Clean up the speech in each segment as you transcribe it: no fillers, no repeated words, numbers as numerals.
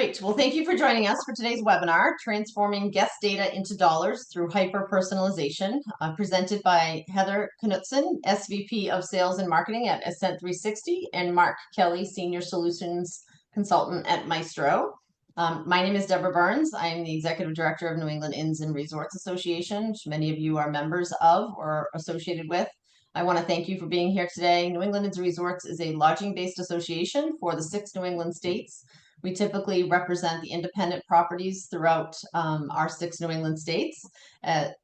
Great. Well, thank you for joining us for today's webinar, Transforming Guest Data into Dollars Through Hyper-Personalization, presented by Heather Knutson, SVP of Sales and Marketing at Ascent 360, and Mark Kelly, Senior Solutions Consultant at Maestro. My name is Deborah Burns. I am the Executive Director of New England Inns and Resorts Association, which many of you are members of or associated with. I want to thank you for being here today. New England Inns and Resorts is a lodging-based association for the 6 New England states. We typically represent the independent properties throughout our 6 New England states,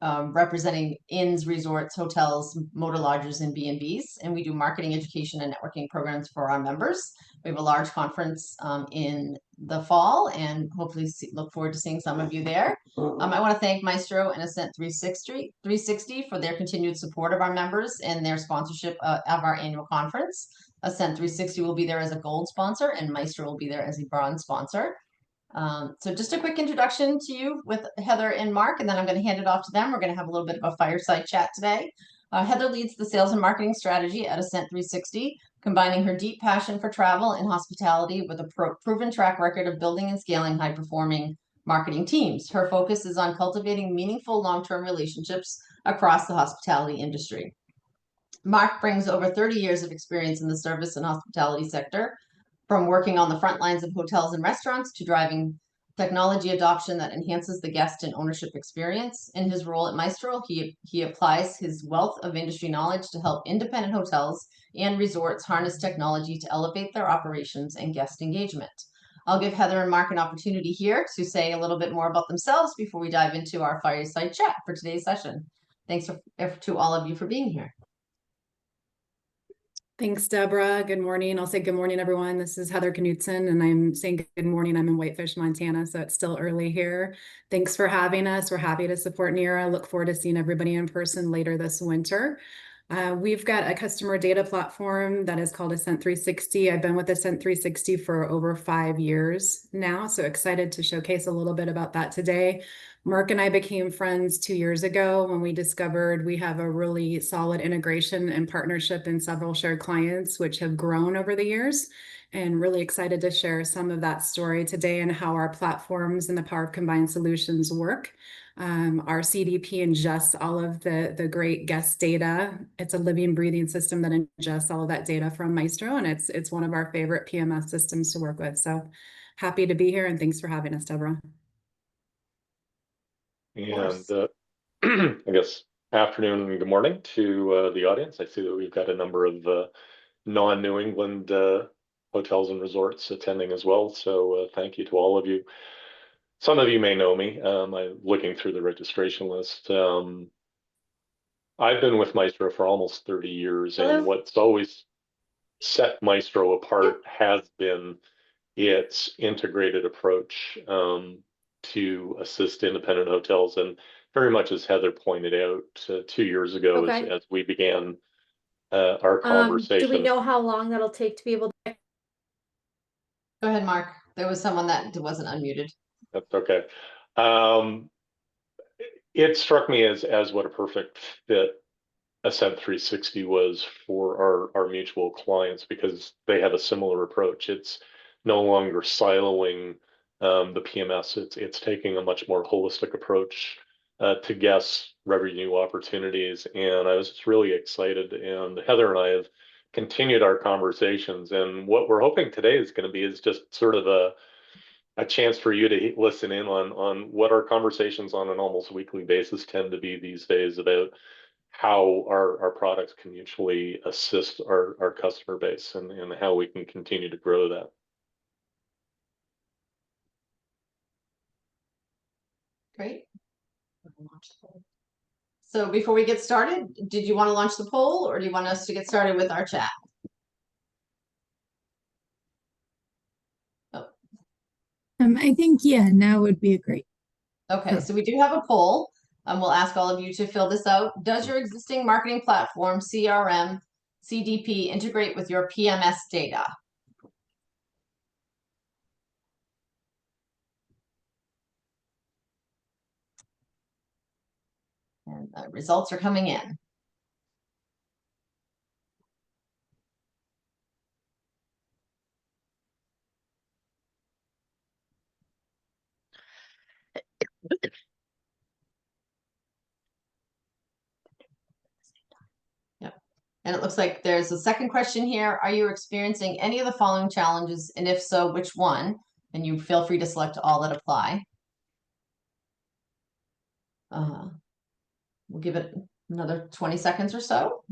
representing inns, resorts, hotels, motor lodges, and B&Bs. And we do marketing, education, and networking programs for our members. We have a large conference in the fall, and hopefully look forward to seeing some of you there. I want to thank Maestro and Ascent 360 for their continued support of our members and their sponsorship of our annual conference. Ascent 360 will be there as a gold sponsor, and Maestro will be there as a bronze sponsor. So just a quick introduction to you with Heather and Mark, and then I'm going to hand it off to them. We're going to have a little bit of a fireside chat today. Heather leads the sales and marketing strategy at Ascent 360, combining her deep passion for travel and hospitality with a proven track record of building and scaling high-performing marketing teams. Her focus is on cultivating meaningful long-term relationships across the hospitality industry. Mark brings over 30 years of experience in the service and hospitality sector, from working on the front lines of hotels and restaurants to driving technology adoption that enhances the guest and ownership experience. In his role at Maestro, he applies his wealth of industry knowledge to help independent hotels and resorts harness technology to elevate their operations and guest engagement. I'll give Heather and Mark an opportunity here to say a little bit more about themselves before we dive into our fireside chat for today's session. Thanks to all of you for being here. Thanks, Deborah. Good morning. I'll say good morning, everyone. This is Heather Knutson, and I'm saying good morning. I'm in Whitefish, Montana, so it's still early here. Thanks for having us. We're happy to support NERA. Look forward to seeing everybody in person later this winter. We've got a customer data platform that is called Ascent 360. I've been with Ascent 360 for over 5 years now, so excited to showcase a little bit about that today. Mark and I became friends 2 years ago when we discovered we have a really solid integration and partnership in several shared clients, which have grown over the years, and really excited to share some of that story today and how our platforms and the power of combined solutions work. Our CDP ingests all of the great guest data. It's a living, breathing system that ingests all of that data from Maestro, and it's one of our favorite PMS systems to work with. So happy to be here, and thanks for having us, Deborah. And I guess afternoon and good morning to the audience. I see that we've got a number of non-New England hotels and resorts attending as well. So thank you to all of you. Some of you may know me. I'm looking through the registration list. I've been with Maestro for almost 30 years. Hello. And what's always set Maestro apart has been its integrated approach to assist independent hotels, and very much as Heather pointed out 2 years ago, as we began our conversation. Do we know how long that'll take to be able to? Go ahead, Mark. There was someone that wasn't unmuted. That's okay. It struck me as what a perfect fit Ascent 360 was for our mutual clients, because they have a similar approach. It's no longer siloing the PMS. It's taking a much more holistic approach to guest revenue opportunities. And I was just really excited. And Heather and I have continued our conversations. And what we're hoping today is going to be is just sort of a chance for you to listen in on what our conversations on an almost weekly basis tend to be these days about how our products can mutually assist our customer base and how we can continue to grow that. Great. So before we get started, did you want to launch the poll, or do you want us to get started with our chat? Oh. I think, yeah, now would be a great. Okay, so we do have a poll. We'll ask all of you to fill this out. Does your existing marketing platform, CRM, CDP, integrate with your PMS data? And the results are coming in. Yep. And it looks like there's a second question here. Are you experiencing any of the following challenges? And if so, which one? And you feel free to select all that apply. We'll give it another 20 seconds or so.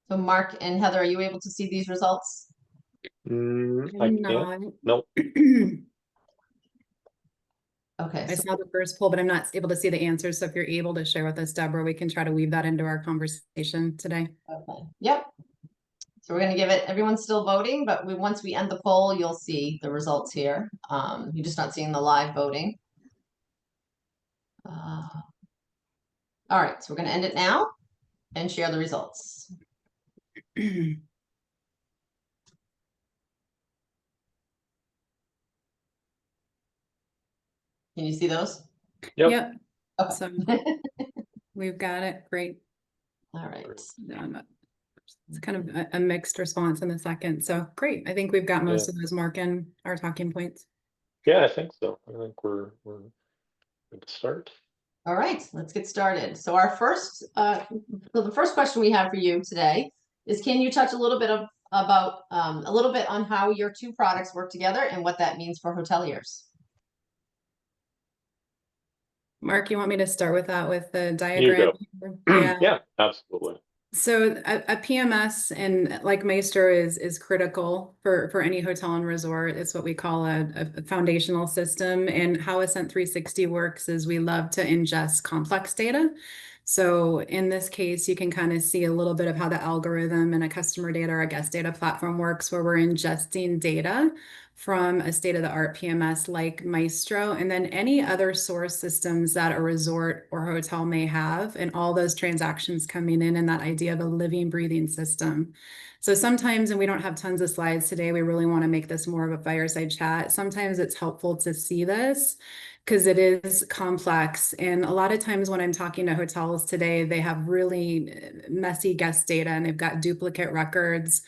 So Mark and Heather, are you able to see these results? I I'm can't. not. Nope. Okay, I so saw the first poll, but I'm not able to see the answers. So if you're able to share with us, Deborah, we can try to weave that into our conversation today. okay. Yep. So we're gonna give it, everyone's still voting, but once we end the poll, you'll see the results here. You're just not seeing the live voting. All right, so we're gonna end it now and share the results. Can you see those? Yep. Yep. Okay. So we've got it. Great. All right. It's kind of a mixed response in the second. So great. I think we've got most Yeah. of those, Mark, and our talking points. Yeah, I think so. I think we're good to start. All right, let's get started. So our first, so the first question we have for you today is, can you touch a little bit about a little bit on how your two products work together and what that means for hoteliers? Mark, you want me to start with that with the You diagram? go. Yeah. Yeah, absolutely. So a PMS and like Maestro is critical for any hotel and resort. It's what we call a foundational system. And how Ascent 360 works is we love to ingest complex data. So in this case, you can kind of see a little bit of how the algorithm in a customer data or a guest data platform works, where we're ingesting data from a state-of-the-art PMS like Maestro, and then any other source systems that a resort or hotel may have, and all those transactions coming in, and that idea of a living, breathing system. So sometimes, and we don't have tons of slides today, we really want to make this more of a fireside chat. Sometimes it's helpful to see this because it is complex. And a lot of times when I'm talking to hotels today, they have really messy guest data and they've got duplicate records.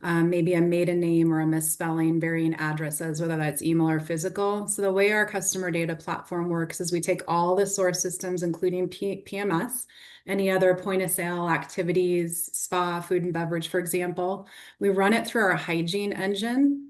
Maybe a maiden name or a misspelling, varying addresses, whether that's email or physical. So the way our customer data platform works is we take all the source systems, including PMS, any other point of sale activities, spa, food and beverage, for example. We run it through our hygiene engine,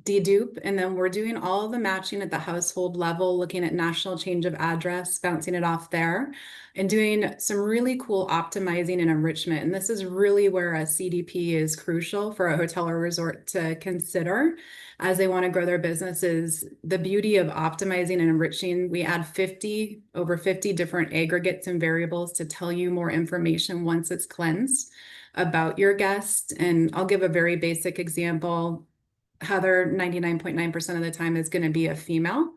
dedupe, and then we're doing all of the matching at the household level, looking at national change of address, bouncing it off there, and doing some really cool optimizing and enrichment. And this is really where a CDP is crucial for a hotel or resort to consider as they want to grow their businesses. The beauty of optimizing and enriching, we add over 50 different aggregates and variables to tell you more information once it's cleansed about your guest. And I'll give a very basic example. Heather, 99.9% of the time, is going to be a female.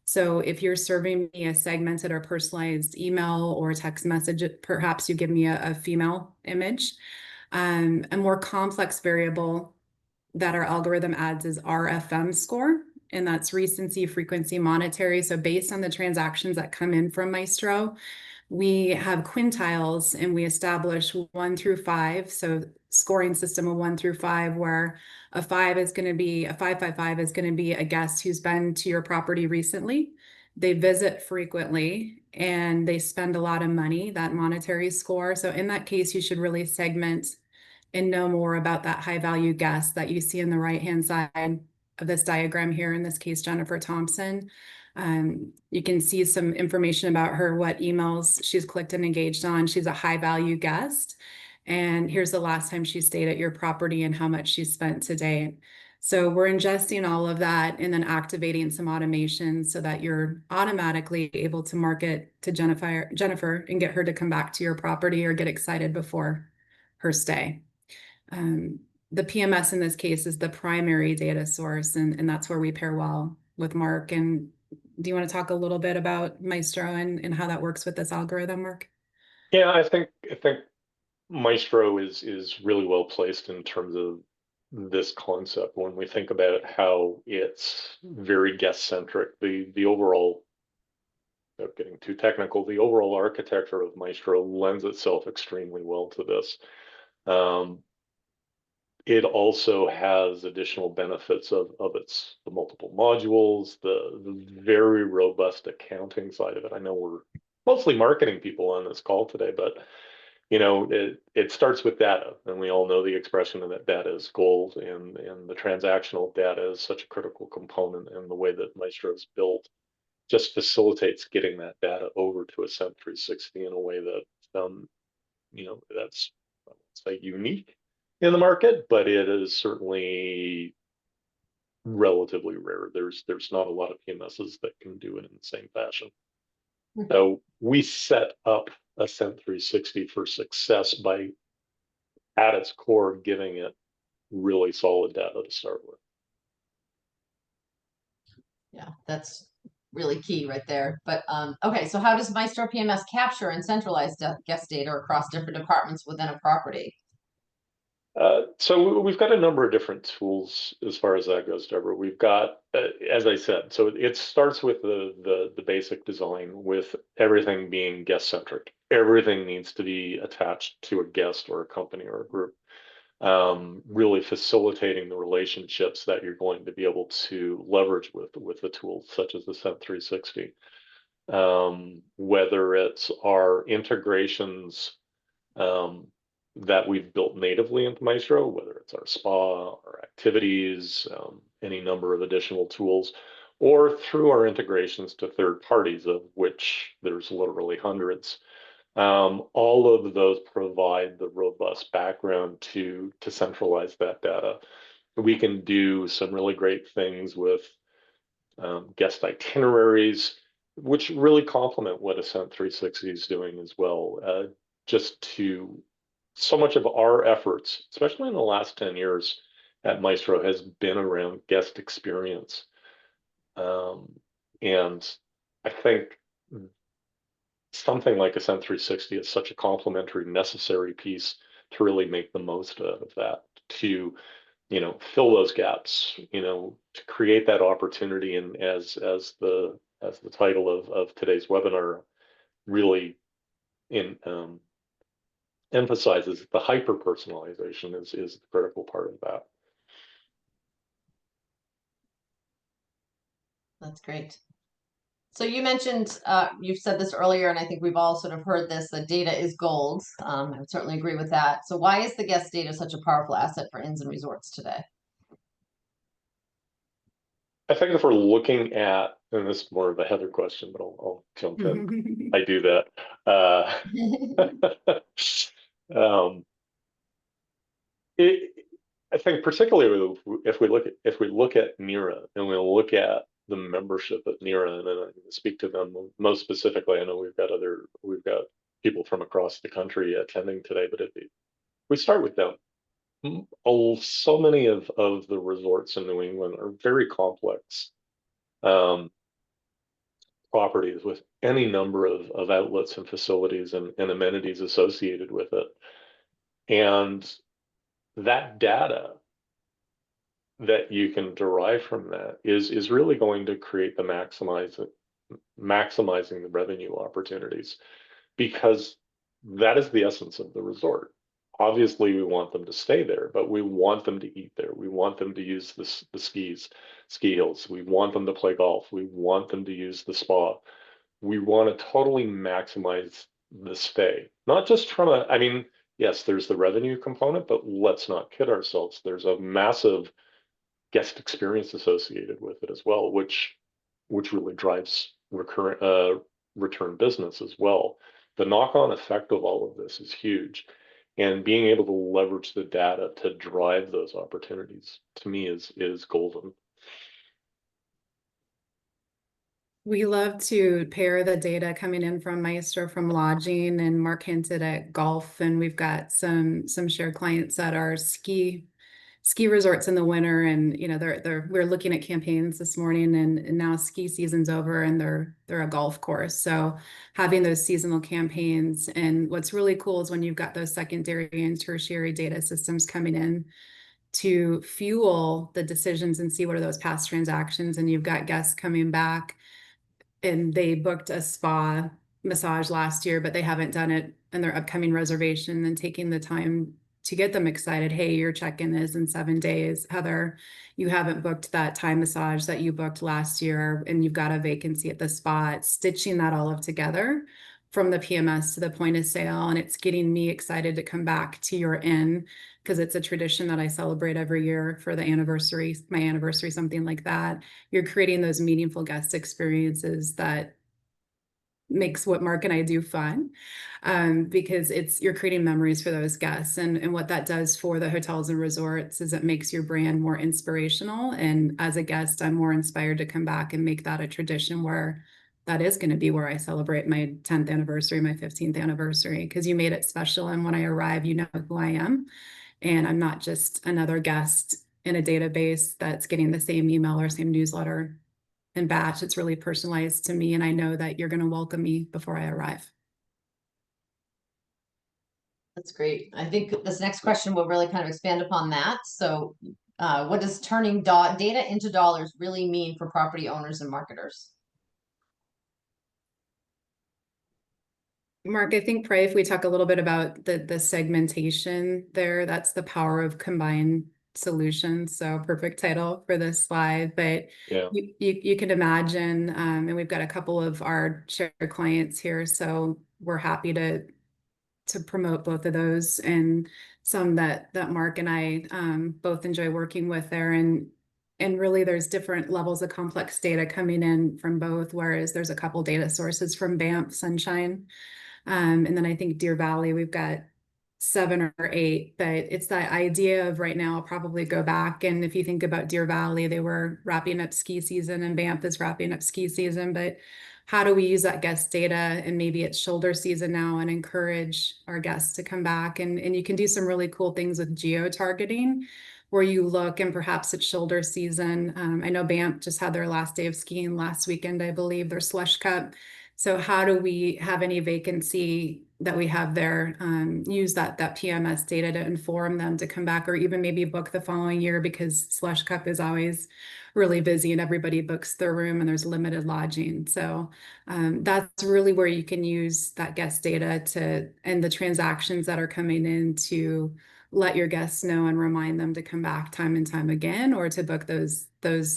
So if you're serving me a segmented or personalized email or text message, perhaps you give me a female image. A more complex variable that our algorithm adds is RFM score, and that's recency, frequency, monetary. So based on the transactions that come in from Maestro, we have quintiles and we establish 1 through 5. So scoring system of 1 through 5, where a 5 is going to be a 555 is going to be a guest who's been to your property recently. They visit frequently and they spend a lot of money, that monetary score. So in that case, you should really segment and know more about that high value guest that you see in the right-hand side of this diagram here, in this case, Jennifer Thompson. You can see some information about her, what emails she's clicked and engaged on. She's a high value guest. And here's the last time she stayed at your property and how much she spent today. So we're ingesting all of that and then activating some automation so that you're automatically able to market to Jennifer and get her to come back to your property or get excited before her stay. The PMS in this case is the primary data source, and that's where we pair well with Mark. And do you want to talk a little bit about Maestro and how that works with this algorithm, Mark? Yeah, I think Maestro is really well placed in terms of this concept when we think about how it's very guest centric. The overall, without getting too technical, the overall architecture of Maestro lends itself extremely well to this. it also has additional benefits of its the multiple modules, the very robust accounting side of it. I know we're mostly marketing people on this call today, but it starts with data, and we all know the expression of that data is gold, and the transactional data is such a critical component, and the way that Maestro is built just facilitates getting that data over to Ascent 360 in a way that that's, I won't say unique in the market, but it is certainly relatively rare. There's not a lot of PMSs that can do it in the same fashion. So we set up Ascent 360 for success by, at its core, giving it really solid data to start with. Yeah, that's really key right there. But okay, so how does Maestro PMS capture and centralize guest data across different departments within a property? So we've got a number of different tools as far as that goes, Deborah. We've got, as I said, so it starts with the basic design, with everything being guest centric. Everything needs to be attached to a guest or a company or a group. Really facilitating the relationships that you're going to be able to leverage with the tools such as the Ascent 360. Whether it's our integrations um, that we've built natively into Maestro, whether it's our spa, our activities, any number of additional tools, or through our integrations to third parties, of which there's literally hundreds. All of those provide the robust background to centralize that data. We can do some really great things with guest itineraries, which really complement what Ascent 360 is doing as well. Just to So much of our efforts, especially in the last 10 years at Maestro, has been around guest experience. Um, and I think something like Ascent 360 is such a complementary, necessary piece to really make the most of that, to fill those gaps, to create that opportunity. And as the title of today's webinar really in emphasizes, the hyper personalization is the critical part of that. That's great. So you mentioned, you've said this earlier, and I think we've all sort of heard this, that data is gold. I would certainly agree with that. So why is the guest data such a powerful asset for inns and resorts today? I think if we're looking at, and this is more of a Heather question, but I'll jump in. I do that. Um, it, I think particularly if we look at NERA and we look at the membership at NERA, and then I can speak to them most specifically. I know we've got people from across the country attending today, but we start with them. So many of the resorts in New England are very complex um, properties with any number of outlets and facilities and amenities associated with it. And that data that you can derive from that is really going to create the maximizing the revenue opportunities, because that is the essence of the resort. Obviously, we want them to stay there, but we want them to eat there. We want them to use the ski hills. We want them to play golf. We want them to use the spa. We want to totally maximize the stay, not just I mean, yes, there's the revenue component, but let's not kid ourselves. There's a massive guest experience associated with it as well, which really drives recurrent return business as well. The knock-on effect of all of this is huge, and being able to leverage the data to drive those opportunities, to me, is golden. We love to pair the data coming in from Maestro from lodging, and Mark hinted at golf, and we've got some shared clients that are ski resorts in the winter, and we're looking at campaigns this morning, and now ski season's over and they're a golf course. So having those seasonal campaigns, and what's really cool is when you've got those secondary and tertiary data systems coming in to fuel the decisions and see what are those past transactions, and you've got guests coming back and they booked a spa massage last year, but they haven't done it in their upcoming reservation, and taking the time to get them excited. Hey, your check-in is in 7 days. Heather, you haven't booked that Thai massage that you booked last year, and you've got a vacancy at the spot. Stitching that all up together from the PMS to the point of sale, and it's getting me excited to come back to your inn because it's a tradition that I celebrate every year for the anniversary, my anniversary, something like that. You're creating those meaningful guest experiences that makes what Mark and I do fun, because you're creating memories for those guests. And what that does for the hotels and resorts is it makes your brand more inspirational. And as a guest, I'm more inspired to come back and make that a tradition where that is going to be where I celebrate my 10th anniversary, my 15th anniversary, because you made it special. And when I arrive, you know who I am. And I'm not just another guest in a database that's getting the same email or same newsletter and batch. It's really personalized to me, and I know that you're going to welcome me before I arrive. That's great. I think this next question will really kind of expand upon that. So, what does turning data into dollars really mean for property owners and marketers? Mark, I think probably if we talk a little bit about the segmentation there, that's the power of combined solutions. So perfect title for this slide, but Yeah. you can imagine, and we've got a couple of our shared clients here, so we're happy to promote both of those, and some that Mark and I both enjoy working with there. And really there's different levels of complex data coming in from both, whereas there's a couple data sources from Banff, Sunshine. And then I think Deer Valley, we've got 7 or 8, but it's that idea of right now, I'll probably go back. And if you think about Deer Valley, they were wrapping up ski season, and Banff is wrapping up ski season, but how do we use that guest data, and maybe it's shoulder season now, and encourage our guests to come back? And you can do some really cool things with geo targeting, where you look and perhaps it's shoulder season. I know Banff just had their last day of skiing last weekend, I believe, their slush cup. So how do we have any vacancy that we have there, use that PMS data to inform them to come back, or even maybe book the following year, because Slush Cup is always really busy and everybody books their room and there's limited lodging. So that's really where you can use that guest data and the transactions that are coming in to let your guests know and remind them to come back time and time again, or to book those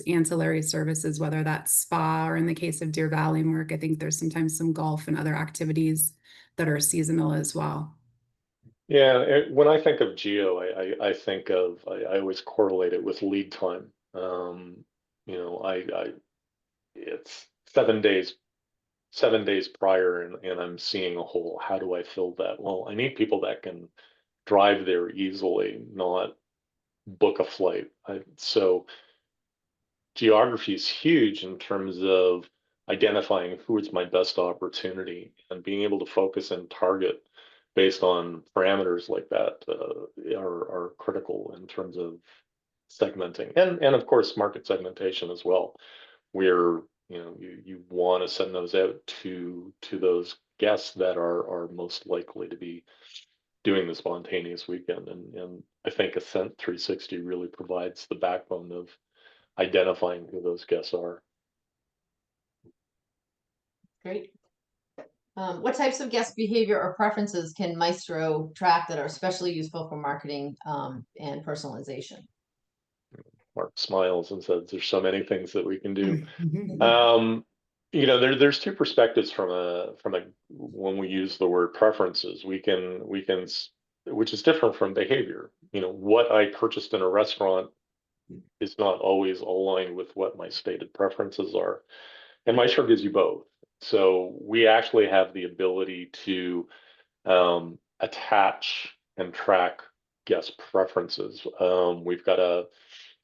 ancillary services, whether that's spa, or in the case of Deer Valley, Mark, I think there's sometimes some golf and other activities that are seasonal as well. Yeah, when I think of geo, I think of I always correlate it with lead time. You know, I it's 7 days, 7 days prior, and I'm seeing a hole. How do I fill that? Well, I need people that can drive there easily, not book a flight. So geography is huge in terms of identifying who is my best opportunity, and being able to focus and target based on parameters like that are critical in terms of segmenting, and of course market segmentation as well, where you want to send those out to those guests that are most likely to be doing the spontaneous weekend. And I think Ascent 360 really provides the backbone of identifying who those guests are. Great. What types of guest behavior or preferences can Maestro track that are especially useful for marketing and personalization? Mark smiles and says, "There's so many things that we can do." Mhm. There's two perspectives from a when we use the word preferences, which is different from behavior. What I purchased in a restaurant is not always aligned with what my stated preferences are, and Maestro gives you both. So we actually have the ability to attach and track guest preferences. We've got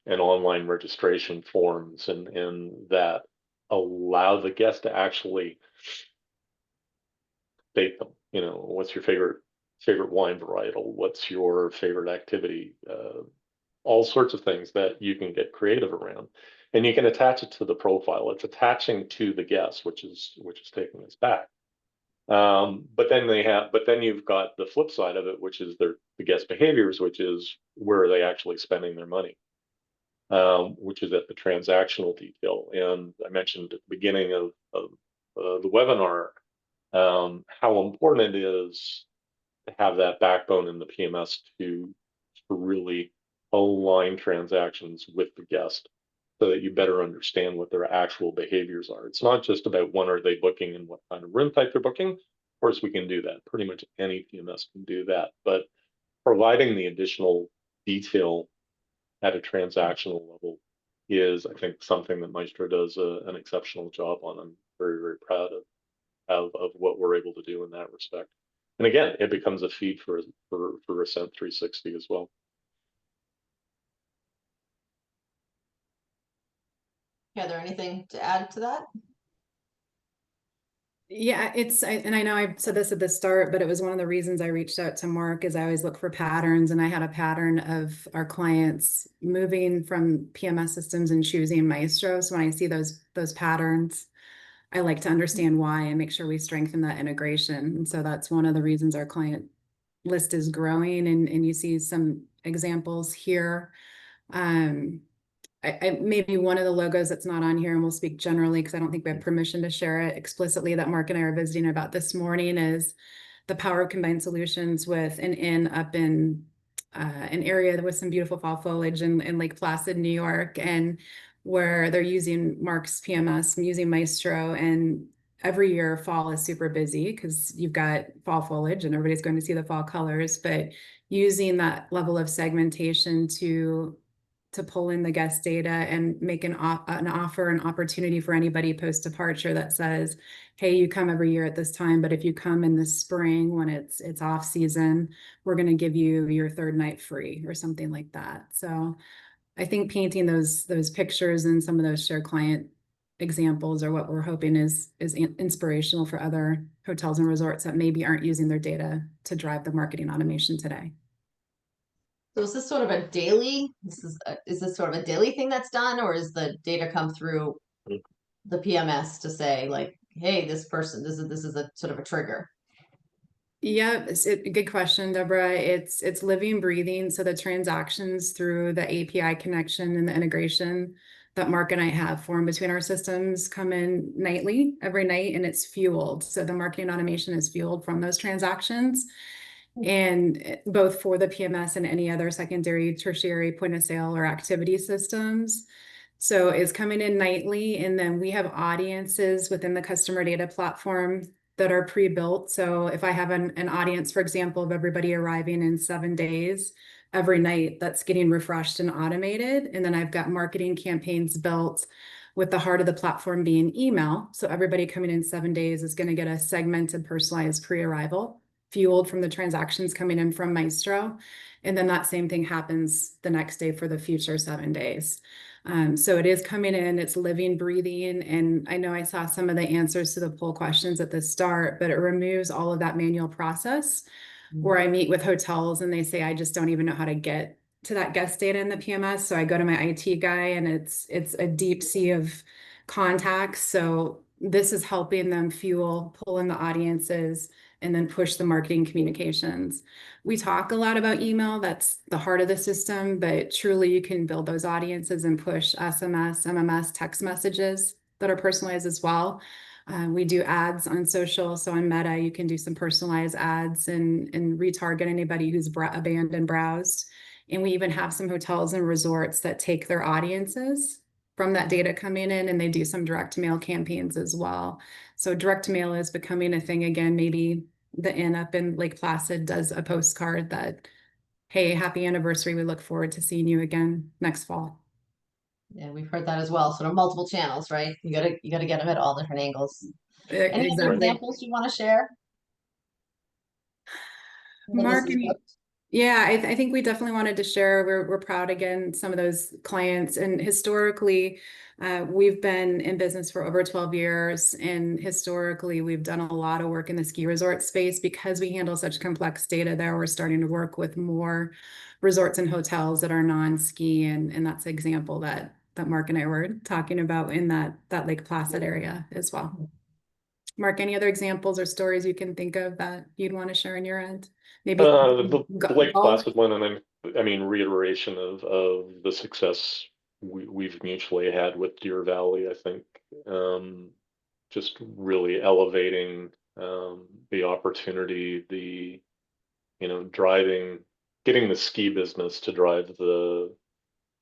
an online registration forms and that allow the guest to actually state them. What's your favorite wine varietal? What's your favorite activity? All sorts of things that you can get creative around, and you can attach it to the profile. It's attaching to the guest, which is taking us back. But then you've got the flip side of it, which is the guest behaviors, which is where are they actually spending their money, which is at the transactional detail. And I mentioned at the beginning of the webinar how important it is have that backbone in the PMS to really align transactions with the guest so that you better understand what their actual behaviors are. It's not just about when are they booking and what kind of room type they're booking. Of course, we can do that. Pretty much any PMS can do that, but providing the additional detail at a transactional level is, I think, something that Maestro does an exceptional job on. I'm very, very proud of what we're able to do in that respect. And again, it becomes a feed for Ascent 360 as well. Heather, anything to add to that? Yeah, and I know I said this at the start, but it was one of the reasons I reached out to Mark is I always look for patterns, and I had a pattern of our clients moving from PMS systems and choosing Maestro. So when I see those patterns, I like to understand why and make sure we strengthen that integration. And so that's one of the reasons our client list is growing, and you see some examples here. Maybe one of the logos that's not on here, and we'll speak generally because I don't think we have permission to share it explicitly, that Mark and I are visiting about this morning, is the power of combined solutions with an inn up in an area with some beautiful fall foliage in Lake Placid, New York, and where they're using Mark's PMS, I'm using Maestro, and every year fall is super busy because you've got fall foliage and everybody's going to see the fall colors, but using that level of segmentation to pull in the guest data and make an offer, an opportunity for anybody post departure that says, hey, you come every year at this time, but if you come in the spring when it's off season, we're going to give you your third night free or something like that. So I think painting those pictures and some of those shared client examples are what we're hoping is inspirational for other hotels and resorts that maybe aren't using their data to drive the marketing automation today. So is this sort of a daily, is this sort of a daily thing that's done, or is the data come through the PMS to say like, hey, this person, this is a sort of a trigger? Yeah, it's a good question, Deborah. It's living, breathing. So the transactions through the API connection and the integration that Mark and I have formed between our systems come in nightly, every night, and it's fueled. So the marketing automation is fueled from those transactions, and both for the PMS and any other secondary, tertiary point of sale or activity systems. So it's coming in nightly, and then we have audiences within the customer data platform that are pre-built. So if I have an audience, for example, of everybody arriving in 7 days, every night that's getting refreshed and automated. And then I've got marketing campaigns built with the heart of the platform being email. So everybody coming in 7 days is going to get a segmented, personalized pre-arrival, fueled from the transactions coming in from Maestro. And then that same thing happens the next day for the future 7 days. So it is coming in, it's living, breathing. And I know I saw some of the answers to the poll questions at the start, but it removes all of that manual process where I meet with hotels and they say, I just don't even know how to get to that guest data in the PMS. So I go to my IT guy and it's a deep sea of contacts. So this is helping them pull in the audiences and then push the marketing communications. We talk a lot about email, that's the heart of the system, but truly you can build those audiences and push SMS, MMS, text messages that are personalized as well. We do ads on social. So on Meta, you can do some personalized ads and retarget anybody who's abandoned browsed. And we even have some hotels and resorts that take their audiences from that data coming in, and they do some direct mail campaigns as well. So direct mail is becoming a thing again. Maybe the inn up in Lake Placid does a postcard that, hey, happy anniversary. We look forward to seeing you again next fall. Yeah, we've heard that as well. Sort of multiple channels, right? You gotta get them at all different angles. Any other Exactly. examples you want to share? When this Mark, is booked? yeah, I think we definitely wanted to share. We're proud again, some of those clients. And historically, we've been in business for over 12 years. And historically, we've done a lot of work in the ski resort space because we handle such complex data there. We're starting to work with more resorts and hotels that are non-ski. And that's an example that Mark and I were talking about in that Lake Placid area as well. Mark, any other examples or stories you can think of that you'd want to share on your end? Maybe The Lake golf. Placid one, and then I mean reiteration of the success we've mutually had with Deer Valley. I think just really elevating the opportunity, getting the ski business to drive the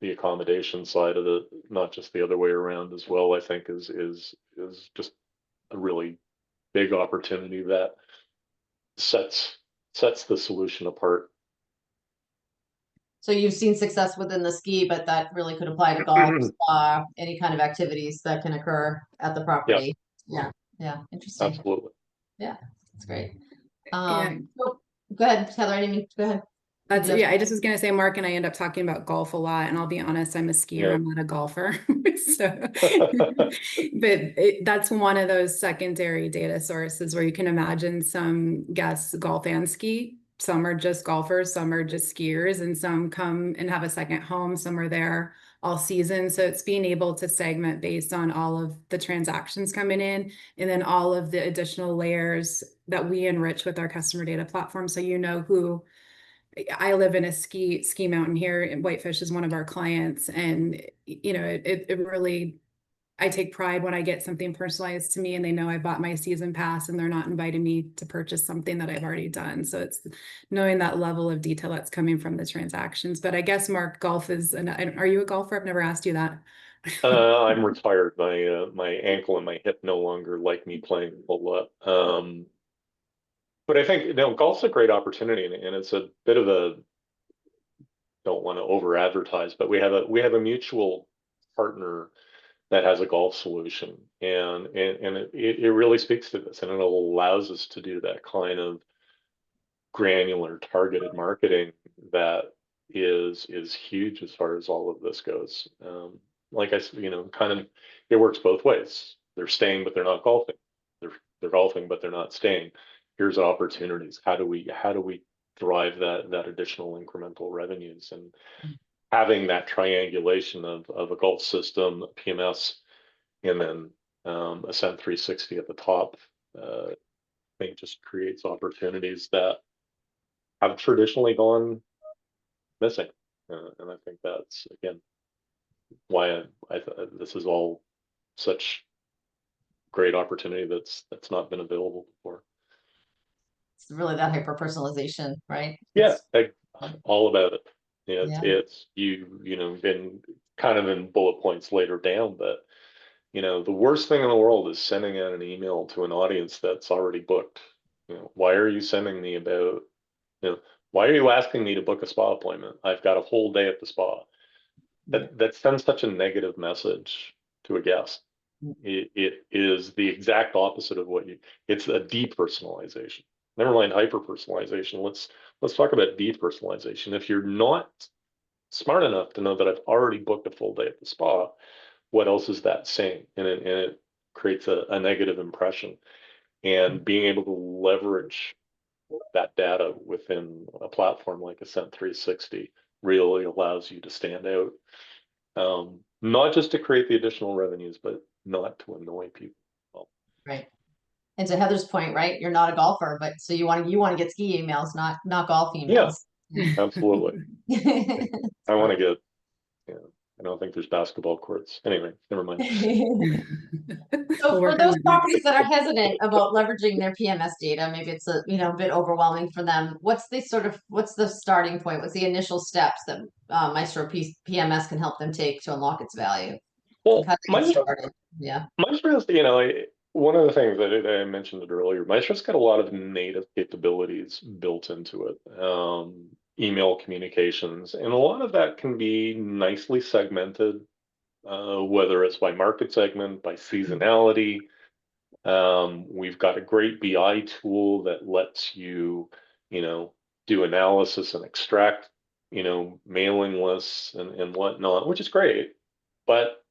accommodation side of it, not just the other way around as well, I think is just a really big opportunity that sets the solution apart. So you've seen success within the ski, but that really could apply to golf, spa, any kind of activities that can occur at the Yeah, property. Yeah, yeah, interesting. absolutely. Yeah, that's great. Yeah. So go ahead, Heather. I didn't mean, go ahead. Did you have Yeah, I just was gonna say Mark and I end up talking about golf a lot, and I'll be honest, I'm a skier, Yeah. I'm not a golfer. So, but that's one of those secondary data sources where you can imagine some guests golf and ski. Some are just golfers, some are just skiers, and some come and have a second home. Some are there all season. So it's being able to segment based on all of the transactions coming in, and then all of the additional layers that we enrich with our customer data platform. So you know who I live in a ski mountain here, and Whitefish is one of our clients, and it really, I take pride when I get something personalized to me and they know I bought my season pass and they're not inviting me to purchase something that I've already done. So it's knowing that level of detail that's coming from the transactions. But I guess Mark, golf is are you a golfer? I've never asked you that. I'm retired. My ankle and my hip no longer like me playing a lot. But I think golf's a great opportunity, and it's a bit of a, don't want to over advertise, but we have a mutual partner that has a golf solution, and it really speaks to this, and it allows us to do that kind of granular targeted marketing that is huge as far as all of this goes. Like I said, kind of it works both ways. They're staying, but they're not golfing. They're golfing, but they're not staying. Here's opportunities. How do we drive that additional incremental revenues, and having that triangulation of a golf system, a PMS, and then Ascent 360 at the top. I think just creates opportunities that have traditionally gone missing. And I think that's, again, why this is all such great opportunity that's not been available before. It's really that hyper personalization, right? Yeah, all about it. Yeah, Yeah. it's been kind of in bullet points later down, but the worst thing in the world is sending out an email to an audience that's already booked. Why are you sending me about, why are you asking me to book a spa appointment? I've got a whole day at the spa. That sends such a negative message to a guest. It is the exact opposite of it's a depersonalization. Never mind hyper-personalization. Let's talk about depersonalization. If you're not smart enough to know that I've already booked a full day at the spa, what else is that saying? And it creates a negative impression. And being able to leverage that data within a platform like Ascent 360 really allows you to stand out. Not just to create the additional revenues, but not to annoy people. Right. And to Heather's point, right? You're not a golfer, but so you want to get ski emails, not golf Yeah, emails. absolutely. That's I want to great. get, I don't think there's basketball courts. Anyway, never mind. So We'll for work on those that properties next. that are hesitant about leveraging their PMS data, maybe it's a bit overwhelming for them. What's the starting point? What's the initial steps that Maestro PMS can help them take to unlock its value? Like Well, how do they get started? Yeah. Maestro's, one of the things that I mentioned it earlier, Maestro's got a lot of native capabilities built into it. Email communications, and a lot of that can be nicely segmented, whether it's by market segment, by seasonality. We've got a great BI tool that lets you know, do analysis and extract, mailing lists and whatnot, which is great, but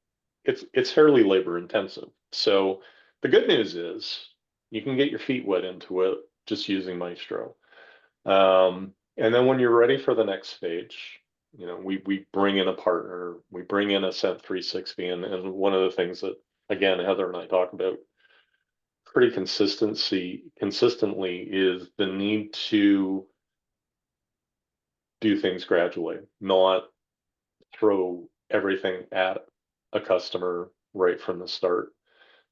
it's fairly labor intensive. So the good news is you can get your feet wet into it just using Maestro. And then when you're ready for the next stage, we bring in a partner, we bring in Ascent 360, and one of the things that, again, Heather and I talk about pretty consistently is the need to do things gradually, not throw everything at a customer right from the start.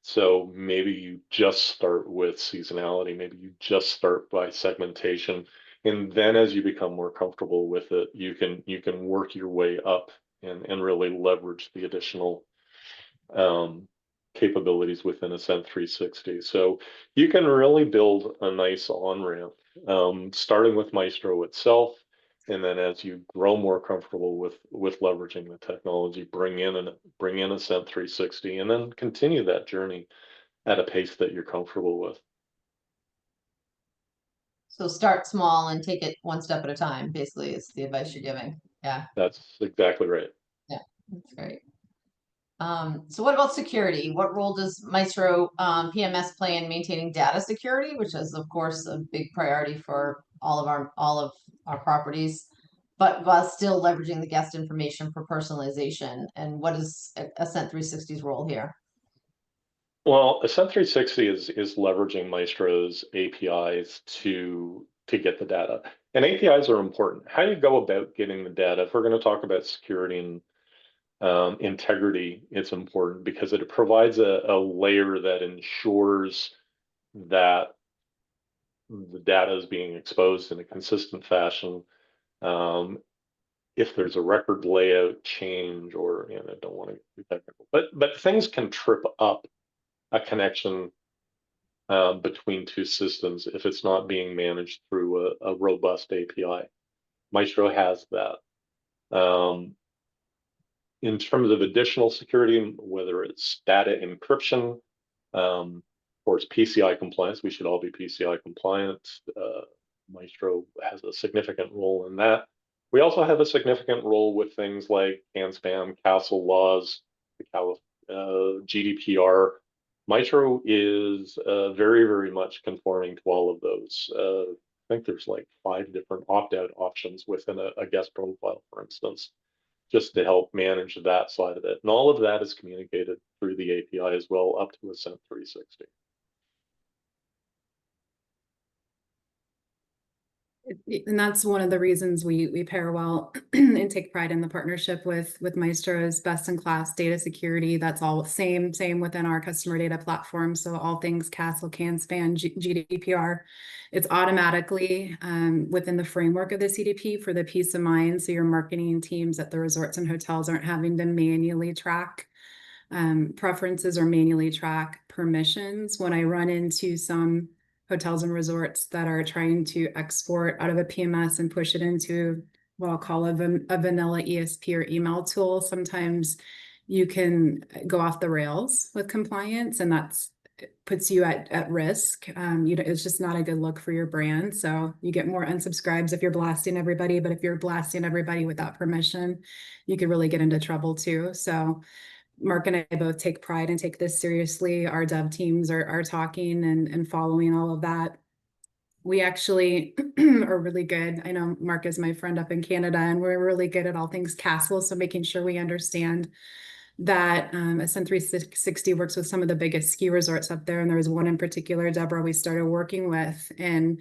So maybe you just start with seasonality, maybe you just start by segmentation, And then as you become more comfortable with it, you can work your way up and really leverage the additional capabilities within Ascent 360. So you can really build a nice on-ramp, starting with Maestro itself. And then as you grow more comfortable with leveraging the technology, bring in Ascent 360 and then continue that journey at a pace that you're comfortable with. So start small and take it one step at a time, basically, is the advice you're giving. Yeah, That's exactly right. yeah, that's great. So what about security? What role does Maestro PMS play in maintaining data security, which is of course a big priority for all of our properties, but while still leveraging the guest information for personalization? And what is Ascent 360's role here? Well, Ascent 360 is leveraging Maestro's APIs to get the data. And APIs are important. How do you go about getting the data? If we're going to talk about security and integrity, it's important because it provides a layer that ensures that the data is being exposed in a consistent fashion. If there's a record layout change, or I don't want to be technical, but things can trip up a connection between two systems if it's not being managed through a robust API. Maestro has that. In terms of additional security, whether it's data encryption, of course, PCI compliance, we should all be PCI compliant. Maestro has a significant role in that. We also have a significant role with things like CAN-SPAM, CASL laws, the GDPR. Maestro is very, very much conforming to all of those. I think there's like 5 different opt-out options within a guest profile, for instance, just to help manage that side of it. And all of that is communicated through the API as well, up to Ascent 360. And that's one of the reasons we pair well and take pride in the partnership with Maestro's best in class data security. That's all same within our customer data platform. So all things CASL, CAN-SPAM, GDPR, it's automatically within the framework of the CDP for the peace of mind. So your marketing teams at the resorts and hotels aren't having to manually track preferences or manually track permissions. When I run into some hotels and resorts that are trying to export out of a PMS and push it into what I'll call a vanilla ESP or email tool, sometimes you can go off the rails with compliance, and that's puts you at risk. It's just not a good look for your brand. So you get more unsubscribes if you're blasting everybody, but if you're blasting everybody without permission, you could really get into trouble too. So Mark and I both take pride and take this seriously. Our dev teams are talking and following all of that. We actually are really good. I know Mark is my friend up in Canada, and we're really good at all things castle. So making sure we understand that Ascent 360 works with some of the biggest ski resorts up there. And there was one in particular, Deborah, we started working with. And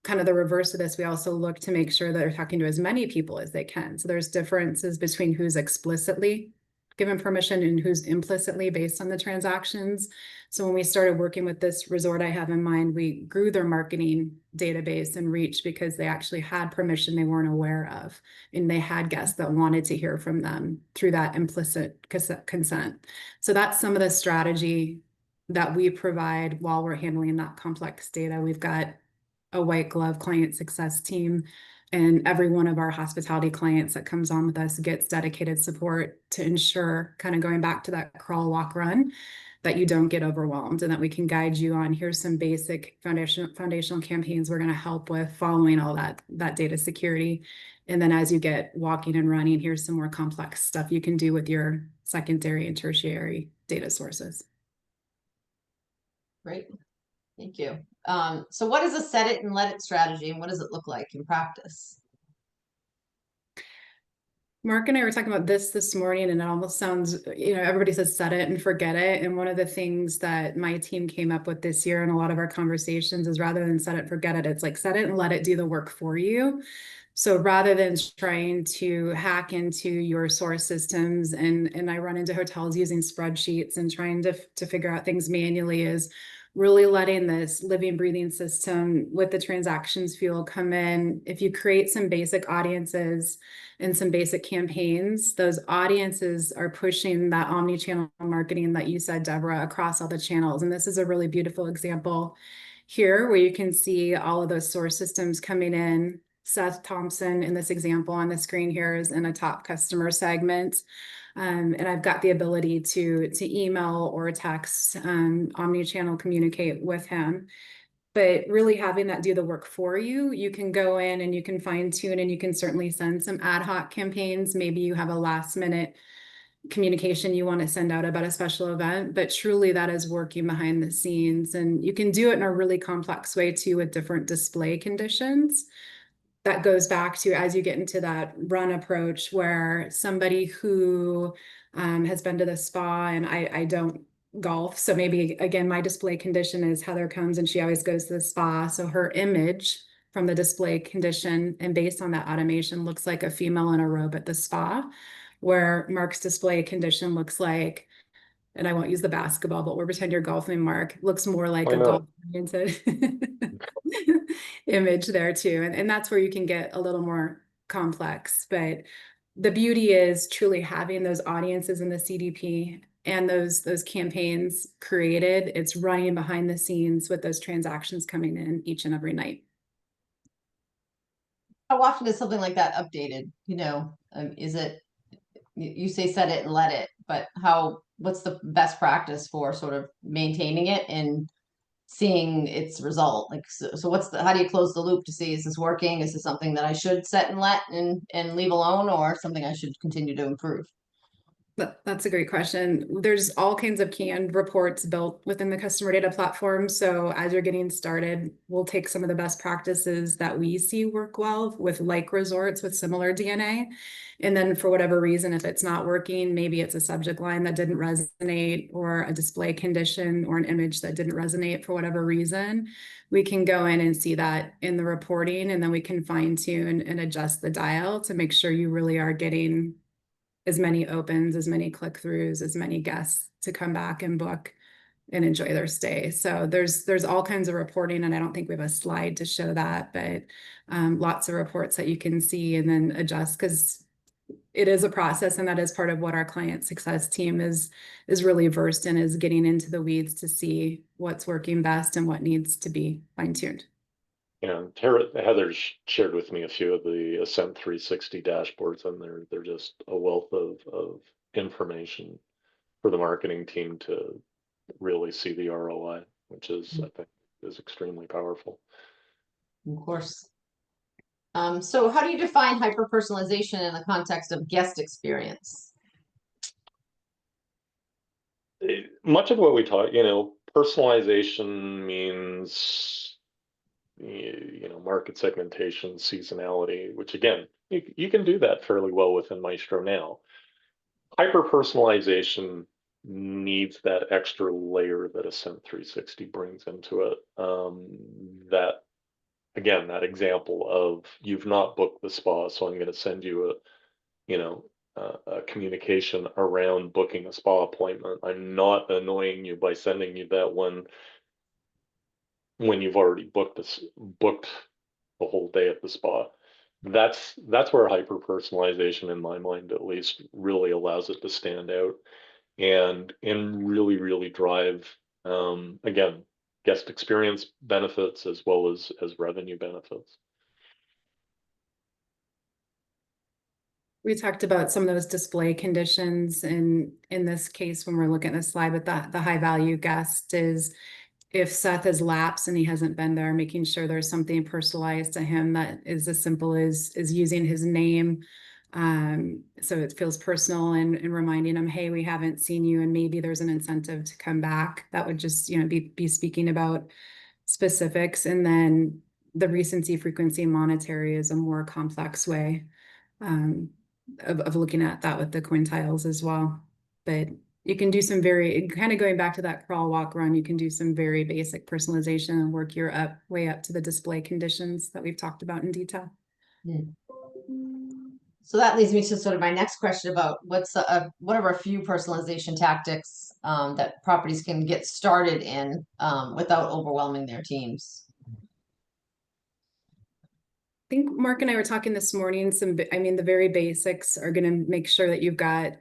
kind of the reverse of this, we also look to make sure that they're talking to as many people as they can. So there's differences between who's explicitly given permission and who's implicitly based on the transactions. So when we started working with this resort I have in mind, we grew their marketing database and reach because they actually had permission they weren't aware of. And they had guests that wanted to hear from them through that implicit consent. So that's some of the strategy that we provide while we're handling that complex data. We've got a white glove client success team, and every one of our hospitality clients that comes on with us gets dedicated support to ensure, kind of going back to that crawl, walk, run, that you don't get overwhelmed and that we can guide you on here's some basic foundational campaigns we're going to help with following all that data security. And then as you get walking and running, here's some more complex stuff you can do with your secondary and tertiary data sources. Great. Thank you. So what is a set it and let it strategy, and what does it look like in practice? Mark and I were talking about this morning, and it almost sounds, everybody says set it and forget it. And one of the things that my team came up with this year in a lot of our conversations is rather than set it, forget it, it's like set it and let it do the work for you. So rather than trying to hack into your source systems, and I run into hotels using spreadsheets and trying to figure out things manually, is really letting this living, breathing system with the transactions fuel come in. If you create some basic audiences and some basic campaigns, those audiences are pushing that omni-channel marketing that you said, Deborah, across all the channels. And this is a really beautiful example here where you can see all of those source systems coming in. Seth Thompson in this example on the screen here is in a top customer segment. And I've got the ability to email or text, omni-channel communicate with him. But really having that do the work for you, you can go in and you can fine tune and you can certainly send some ad hoc campaigns. Maybe you have a last minute communication you want to send out about a special event, but truly that is working behind the scenes. And you can do it in a really complex way too with different display conditions. That goes back to as you get into that run approach where somebody who has been to the spa, and I don't golf, so maybe again my display condition is Heather comes and she always goes to the spa, so her image from the display condition and based on that automation looks like a female in a robe at the spa, where Mark's display condition looks like, and I won't use the basketball, but we'll pretend you're golfing, Mark, looks more like Why a not? golf-oriented image there too. And that's where you can get a little more complex. But the beauty is truly having those audiences in the CDP and those campaigns created. It's running behind the scenes with those transactions coming in each and every night. How often is something like that updated? Is it, you say set it and let it, but what's the best practice for sort of maintaining it and seeing its result? Like, so how do you close the loop to see, is this working? Is this something that I should set and let and leave alone, or something I should continue to improve? That's a great question. There's all kinds of canned reports built within the customer data platform. So as you're getting started, we'll take some of the best practices that we see work well with like resorts with similar DNA. And then for whatever reason, if it's not working, maybe it's a subject line that didn't resonate or a display condition or an image that didn't resonate for whatever reason, we can go in and see that in the reporting, and then we can fine tune and adjust the dial to make sure you really are getting as many opens, as many click-throughs, as many guests to come back and book and enjoy their stay. So there's all kinds of reporting, and I don't think we have a slide to show that, but lots of reports that you can see and then adjust, because it is a process, and that is part of what our client success team is really versed in, is getting into the weeds to see what's working best and what needs to be fine-tuned. Heather's shared with me a few of the Ascent 360 dashboards, and they're just a wealth of information for the marketing team to really see the ROI, which is, I think, is extremely powerful. Of course. So how do you define hyper-personalization in the context of guest experience? Much of what we taught, personalization means, market segmentation, seasonality, which again, you can do that fairly well within Maestro now. Hyper-personalization needs that extra layer that Ascent 360 brings into it. That, again, that example of you've not booked the spa, so I'm going to send you a communication around booking a spa appointment. I'm not annoying you by sending you that one when you've already booked the whole day at the spa. That's where hyper personalization, in my mind at least, really allows it to stand out and really drive, again, guest experience benefits as well as revenue benefits. We talked about some of those display conditions, and in this case, when we're looking at the slide with the high value guest, is if Seth has lapsed and he hasn't been there, making sure there's something personalized to him that is as simple as using his name. So it feels personal, and reminding him, hey, we haven't seen you, and maybe there's an incentive to come back. That would just, be speaking about specifics. And then the recency, frequency, and monetary is a more complex way of looking at that with the quintiles as well. But you can do some kind of going back to that crawl, walk, run, you can do some very basic personalization and work your way up to the display conditions that we've talked about in detail. So that leads me to sort of my next question about what are a few personalization tactics that properties can get started in without overwhelming their teams? I think Mark and I were talking this morning, I mean, the very basics are going to make sure that you've got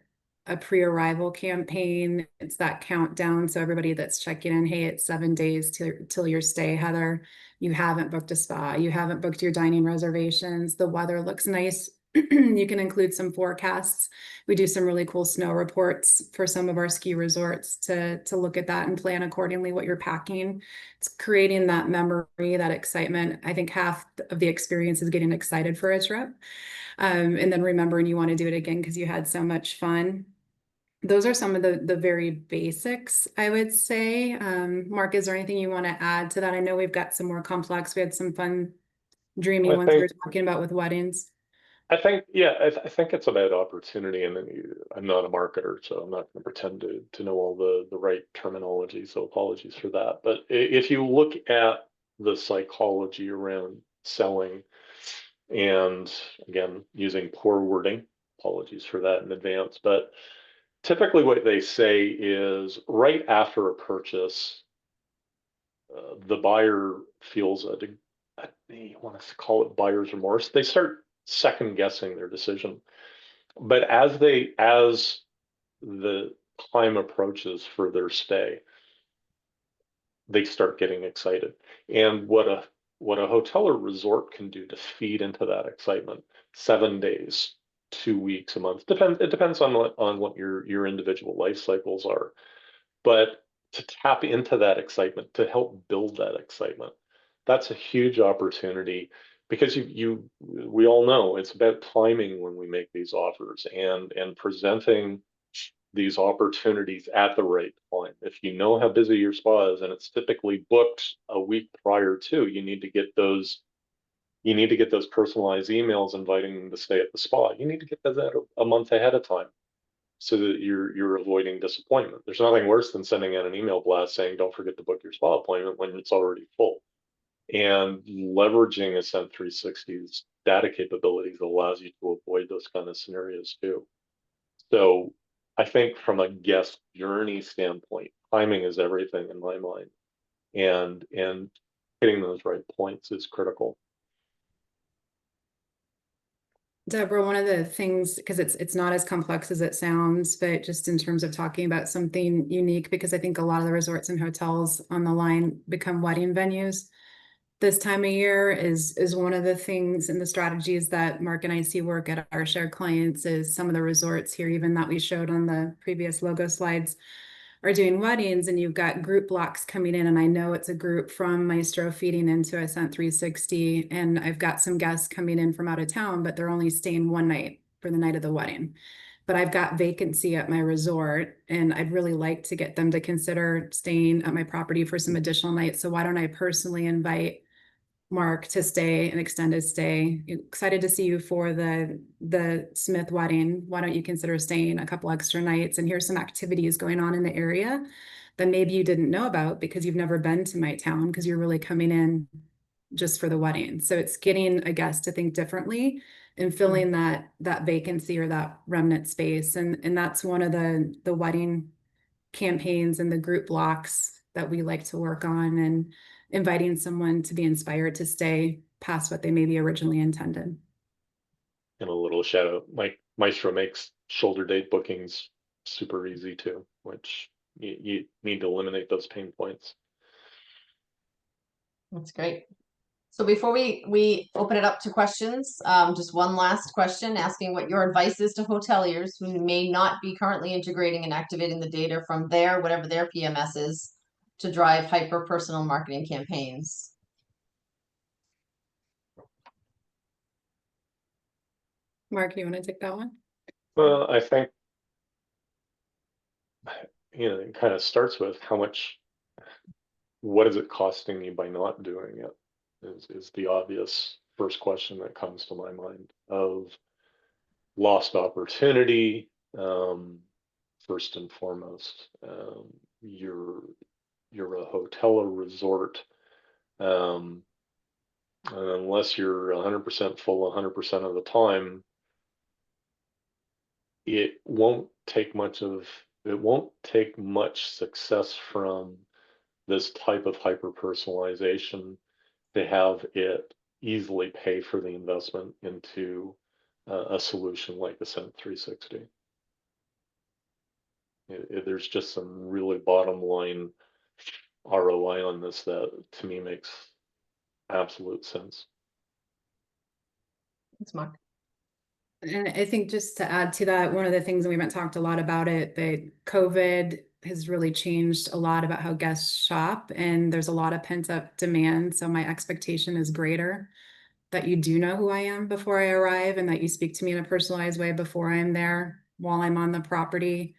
a pre-arrival campaign. It's that countdown. So everybody that's checking in, hey, it's 7 days till your stay, Heather. You haven't booked a spa. You haven't booked your dining reservations. The weather looks nice. You can include some forecasts. We do some really cool snow reports for some of our ski resorts to look at that and plan accordingly what you're packing. It's creating that memory, that excitement. I think half of the experience is getting excited for a trip. And then remembering you want to do it again because you had so much fun. Those are some of the very basics, I would say. Mark, is there anything you want to add to that? I know we've got some more complex. We had some fun, dreamy I ones we think were talking about with weddings. yeah, I think it's about opportunity, and then I'm not a marketer, so I'm not going to pretend to know all the right terminology. So apologies for that. But if you look at the psychology around selling, and again using poor wording, apologies for that in advance. But typically, what they say is right after a purchase, the buyer feels you want to call it buyer's remorse. They start second guessing their decision. But as the time approaches for their stay, they start getting excited. And what a hotel or resort can do to feed into that excitement, 7 days, 2 weeks, a month, it depends on what your individual life cycles are. But to tap into that excitement, to help build that excitement, that's a huge opportunity, because we all know it's about timing when we make these offers, and presenting these opportunities at the right time. If you know how busy your spa is and it's typically booked a week prior to, you need to get those personalized emails inviting them to stay at the spa. You need to get those out a month ahead of time, so that you're avoiding disappointment. There's nothing worse than sending out an email blast saying, don't forget to book your spa appointment, when it's already full. And leveraging Ascent 360's data capabilities allows you to avoid those kind of scenarios too. So I think from a guest journey standpoint, timing is everything in my mind. And hitting those right points is critical. Deborah, one of the things, because it's not as complex as it sounds, but just in terms of talking about something unique, because I think a lot of the resorts and hotels on the line become wedding venues this time of year, is one of the things and the strategies that Mark and I see work at our shared clients. Is some of the resorts here, even that we showed on the previous logo slides, are doing weddings, and you've got group blocks coming in. And I know it's a group from Maestro feeding into Ascent 360. And I've got some guests coming in from out of town, but they're only staying one night for the night of the wedding. But I've got vacancy at my resort, and I'd really like to get them to consider staying at my property for some additional nights. So why don't I personally invite Mark to stay an extended stay? Excited to see you for the Smith wedding. Why don't you consider staying a couple extra nights? And here's some activities going on in the area that maybe you didn't know about because you've never been to my town, because you're really coming in just for the wedding. So it's getting a guest to think differently and filling that vacancy or that remnant space. And that's one of the wedding campaigns and the group blocks that we like to work on, and inviting someone to be inspired to stay past what they maybe originally intended. And a little shout out, Maestro makes shoulder date bookings super easy too, which you need to eliminate those pain points. That's great. So before we open it up to questions, just one last question, asking what your advice is to hoteliers who may not be currently integrating and activating the data from whatever their PMS is, to drive hyper-personal marketing campaigns. Mark, you want to take that one? Well, I think, it kind of starts with what is it costing you by not doing it, is the obvious first question that comes to my mind, of lost opportunity. First and foremost, you're a hotel or resort, unless you're 100% full 100% of the time, it won't take much success from this type of hyper personalization to have it easily pay for the investment into a solution like Ascent 360. There's just some really bottom line ROI on this that to me makes absolute sense. Thanks, Mark. And I think just to add to that, one of the things, and we haven't talked a lot about it, that COVID has really changed a lot about how guests shop, and there's a lot of pent-up demand. So my expectation is greater that you do know who I am before I arrive, and that you speak to me in a personalized way before I'm there, while I'm on the property.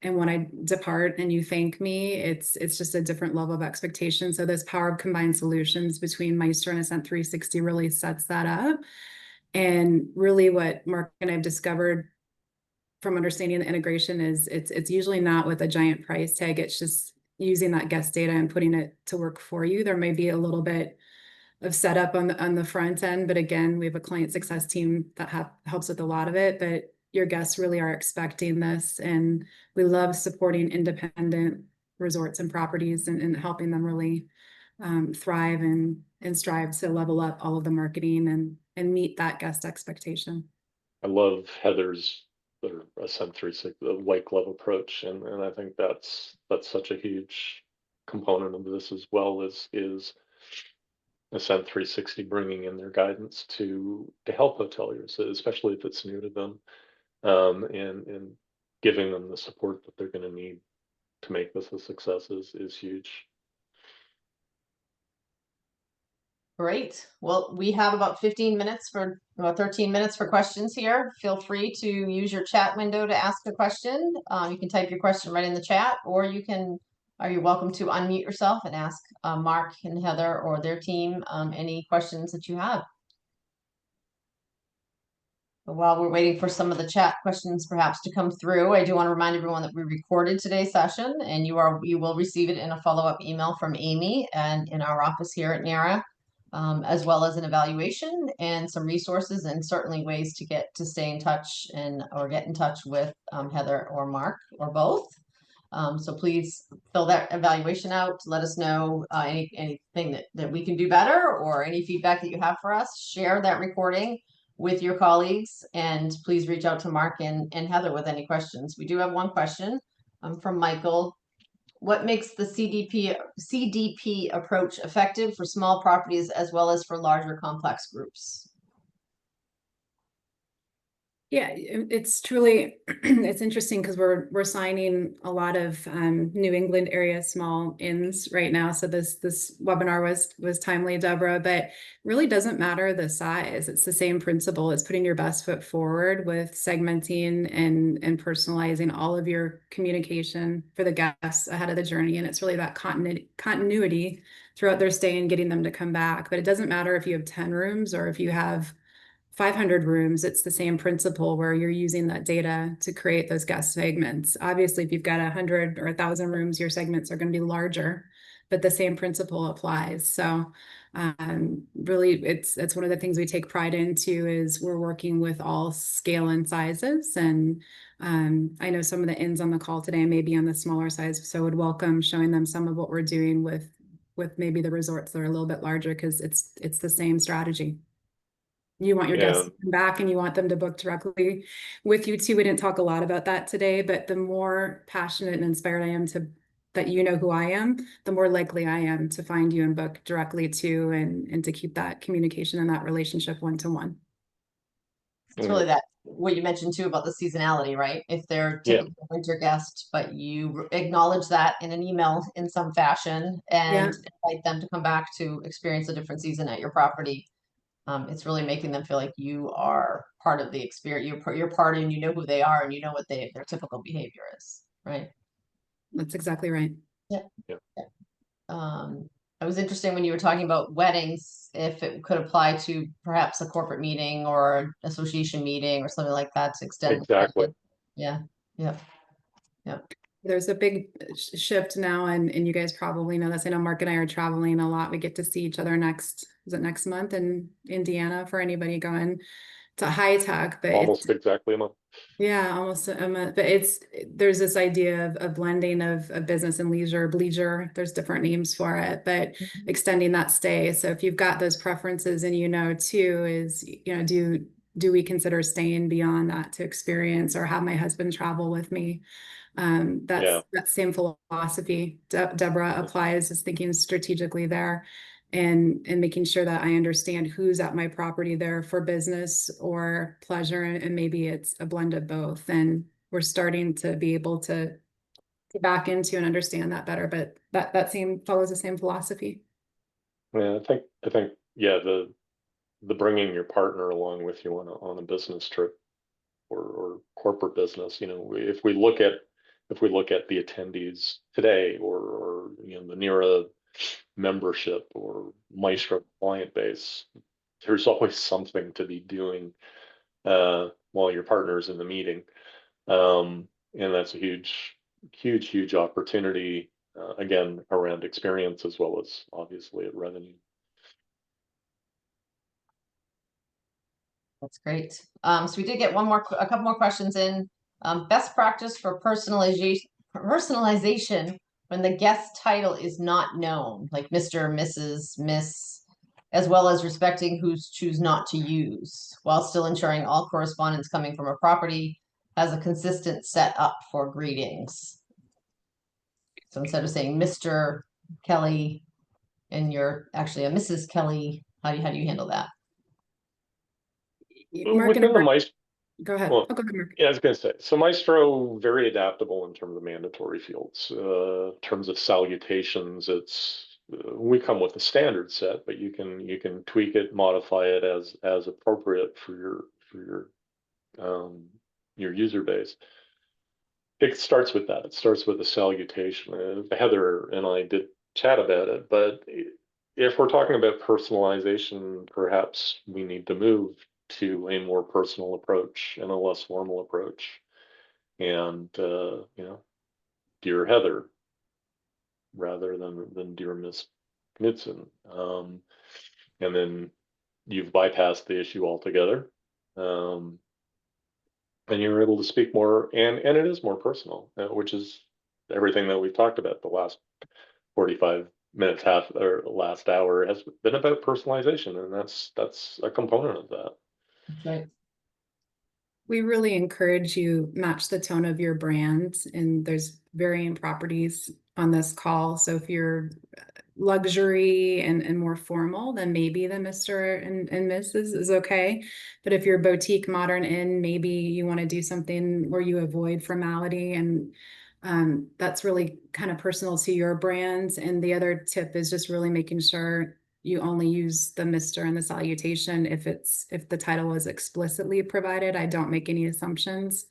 And when I depart and you thank me, it's just a different level of expectation. So this power of combined solutions between Maestro and Ascent 360 really sets that up. And really what Mark and I've discovered from understanding the integration is it's usually not with a giant price tag. It's just using that guest data and putting it to work for you. There may be a little bit of setup on the front end, but again, we have a client success team that helps with a lot of it. But your guests really are expecting this, and we love supporting independent resorts and properties and helping them really thrive and strive to level up all of the marketing and meet that guest expectation. I love Heather's or Ascent 360, the white glove approach, and I think that's such a huge component of this as well is Ascent 360 bringing in their guidance to help hoteliers, especially if it's new to them, and giving them the support that they're going to need to make this a success is huge. Great. Well, we have about 15 minutes for, about 13 minutes for questions here. Feel free to use your chat window to ask a question. You can type your question right in the chat, or you're welcome to unmute yourself and ask Mark and Heather or their team any questions that you have. But while we're waiting for some of the chat questions perhaps to come through, I do want to remind everyone that we recorded today's session, and you will receive it in a follow-up email from Amy and in our office here at NARA. As well as an evaluation and some resources, and certainly ways to stay in touch or get in touch with Heather or Mark or both. So please fill that evaluation out. Let us know anything that we can do better, or any feedback that you have for us. Share that recording with your colleagues, and please reach out to Mark and Heather with any questions. We do have one question from Michael. What makes the CDP approach effective for small properties as well as for larger complex groups? Yeah, it's truly it's interesting because we're signing a lot of New England area small inns right now. So this webinar was timely, Deborah, but really doesn't matter the size. It's the same principle. It's putting your best foot forward with segmenting and personalizing all of your communication for the guests ahead of the journey. And it's really that continuity throughout their stay and getting them to come back. But it doesn't matter if you have 10 rooms or if you have 500 rooms. It's the same principle where you're using that data to create those guest segments. Obviously, if you've got 100 or 1,000 rooms, your segments are going to be larger, but the same principle applies. So really, it's one of the things we take pride into is we're working with all scale and sizes. And I know some of the inns on the call today may be on the smaller size, so I would welcome showing them some of what we're doing with maybe the resorts that are a little bit larger, because it's the same strategy. You want your guests to come back and you want them to book directly with you too. We didn't talk a lot about that today, but the more passionate and inspired I am that you know who I am, the more likely I am to find you and book directly too, and to keep that communication and that relationship one-to-one. It's really that what you mentioned too about the seasonality, right? If they're typically a winter guest, but you acknowledge that in an email in some fashion and invite them to come back to experience a different season at your property. It's really making them feel like you are part of the experience. You're part, and you know who they are, and you know what their typical behavior is, right? That's exactly right. Yeah. It was interesting when you were talking about weddings, if it could apply to perhaps a corporate meeting or association meeting or something like that to extend. Exactly. Yeah. There's a big shift now, and you guys probably know this. I know Mark and I are traveling a lot. We get to see each other next month in Indiana for anybody going to high tech, but it's almost exactly a month. yeah, almost a month. But there's this idea of a blending of business and leisure. There's different names for it, but extending that stay. So if you've got those preferences and too, is do we consider staying beyond that to experience or have my husband travel with me? Yeah. That same philosophy Deborah applies, is thinking strategically there and making sure that I understand who's at my property there for business or pleasure, and maybe it's a blend of both. And we're starting to be able to get back into and understand that better, but that same follows the same philosophy. Yeah, I think yeah, the bringing your partner along with you on a business trip or corporate business, if we look at the attendees today, or the NERA membership or Maestro client base, there's always something to be doing while your partner's in the meeting. And that's a huge opportunity, again, around experience as well as obviously at revenue. That's great. So we did get a couple more questions in. Best practice for personalization when the guest title is not known, like Mr., Mrs., Miss, as well as respecting who's choose not to use, while still ensuring all correspondence coming from a property has a consistent setup for greetings. So instead of saying Mr. Kelly and you're actually a Mrs. Kelly, how do you handle that? Mark Within the Maestro, go ahead. well, Oh, go ahead, Mark. yeah, I was going to say, so Maestro, very adaptable in terms of mandatory fields. In terms of salutations, we come with a standard set, but you can tweak it, modify it as appropriate for your user base. It starts with that. It starts with a salutation. Heather and I did chat about it, but if we're talking about personalization, perhaps we need to move to a more personal approach and a less formal approach. And dear Heather, rather than dear Miss Knudsen. And then you've bypassed the issue altogether. And you're able to speak more, and it is more personal, which is everything that we've talked about the last 45 minutes, half or last hour, has been about personalization, and that's a component of that. Right. We really encourage you match the tone of your brand, and there's varying properties on this call. So if you're luxury and more formal, then maybe the Mr. and Mrs. is okay. But if you're boutique, modern inn, maybe you want to do something where you avoid formality, and that's really kind of personal to your brand. And the other tip is just really making sure you only use the Mr. and the salutation if the title is explicitly provided. I don't make any assumptions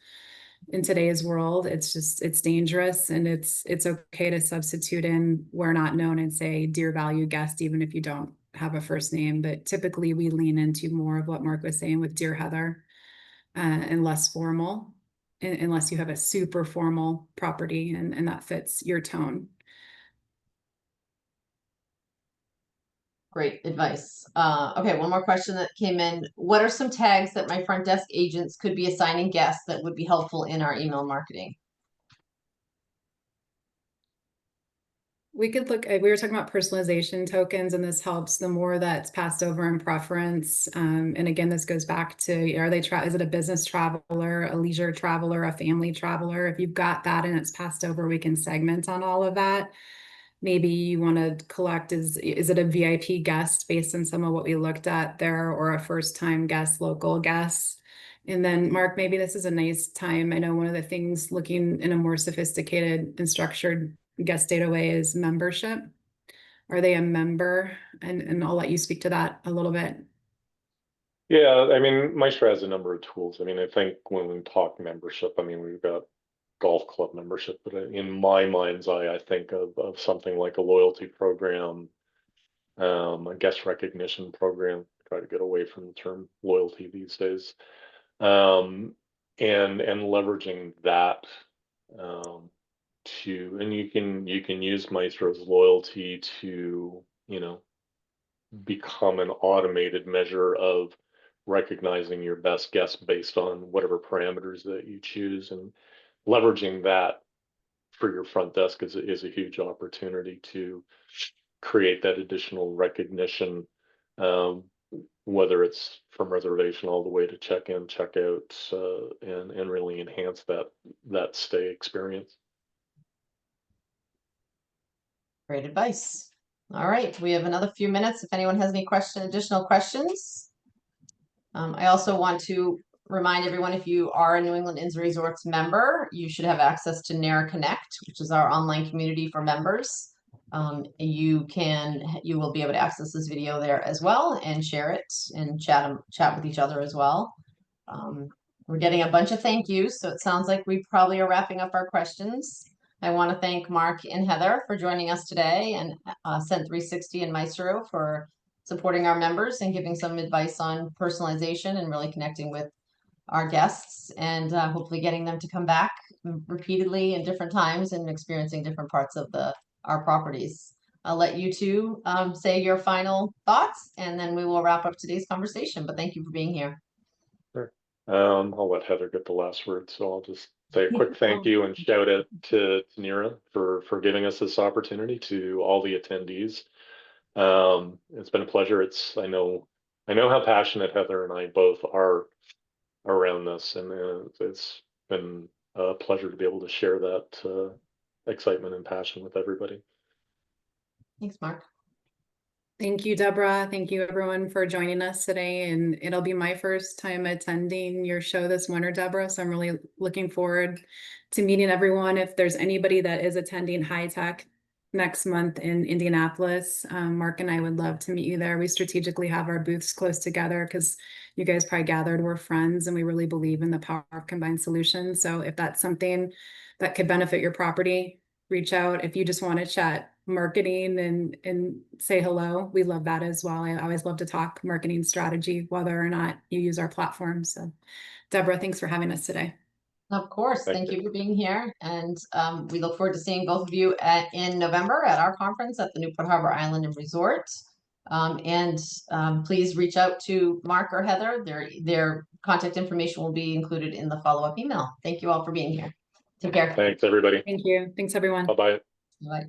in today's world. It's dangerous, and it's okay to substitute in "we're not known" and say "dear valued guest," even if you don't have a first name. But typically we lean into more of what Mark was saying with "dear Heather," and less formal, unless you have a super formal property and that fits your tone. Great advice. Okay, one more question that came in. What are some tags that my front desk agents could be assigning guests that would be helpful in our email marketing? We could look at, we were talking about personalization tokens, and this helps the more that's passed over in preference. And again, this goes back to, is it a business traveler, a leisure traveler, a family traveler? If you've got that and it's passed over, we can segment on all of that. Maybe you want to collect, is it a VIP guest based on some of what we looked at there, or a first time guest, local guest? And then Mark, maybe this is a nice time. I know one of the things looking in a more sophisticated and structured guest data way is membership. Are they a member? And I'll let you speak to that a little bit. Yeah, I mean, Maestro has a number of tools. I mean, I think when we talk membership, I mean, we've got golf club membership, but in my mind's eye, I think of something like a loyalty program, a guest recognition program. Try to get away from the term loyalty these days, and leveraging that and you can use Maestro's loyalty to become an automated measure of recognizing your best guest based on whatever parameters that you choose, and leveraging that for your front desk is a huge opportunity to create that additional recognition, um, whether it's from reservation all the way to check-in, check-out, and really enhance that stay experience. Great advice. All right, we have another few minutes if anyone has any additional questions. I also want to remind everyone, if you are a New England Inns and Resorts member, you should have access to NARA Connect, which is our online community for members. You will be able to access this video there as well and share it and chat with each other as well. We're getting a bunch of thank yous, so it sounds like we probably are wrapping up our questions. I want to thank Mark and Heather for joining us today, and Ascent 360 and Maestro for supporting our members and giving some advice on personalization and really connecting with our guests, and hopefully getting them to come back repeatedly in different times and experiencing different parts of our properties. I'll let you two say your final thoughts, and then we will wrap up today's conversation. But thank you for being here. Sure. I'll let Heather get the last word, so I'll just say a quick thank you and shout out to Nira for giving us this opportunity, to all the attendees. It's been a pleasure. I know how passionate Heather and I both are around this, and it's been a pleasure to be able to share that excitement and passion with everybody. Thanks, Mark. Thank you, Deborah. Thank you, everyone, for joining us today. And it'll be my first time attending your show this winter, Deborah. So I'm really looking forward to meeting everyone. If there's anybody that is attending High Tech next month in Indianapolis, Mark and I would love to meet you there. We strategically have our booths close together because you guys probably gathered, we're friends, and we really believe in the power of combined solutions. So if that's something that could benefit your property, reach out. If you just want to chat marketing and say hello, we love that as well. I always love to talk marketing strategy, whether or not you use our platform. So Deborah, thanks for having us today. Of course. Thank you for being here. And we look forward to seeing both of you in November at our conference at the Newport Harbor Island and Resort. Please reach out to Mark or Heather. Their contact information will be included in the follow-up email. Thank you all for being here. Take care. Thanks, everybody. Thank you. Thanks, everyone. Bye-bye. Bye.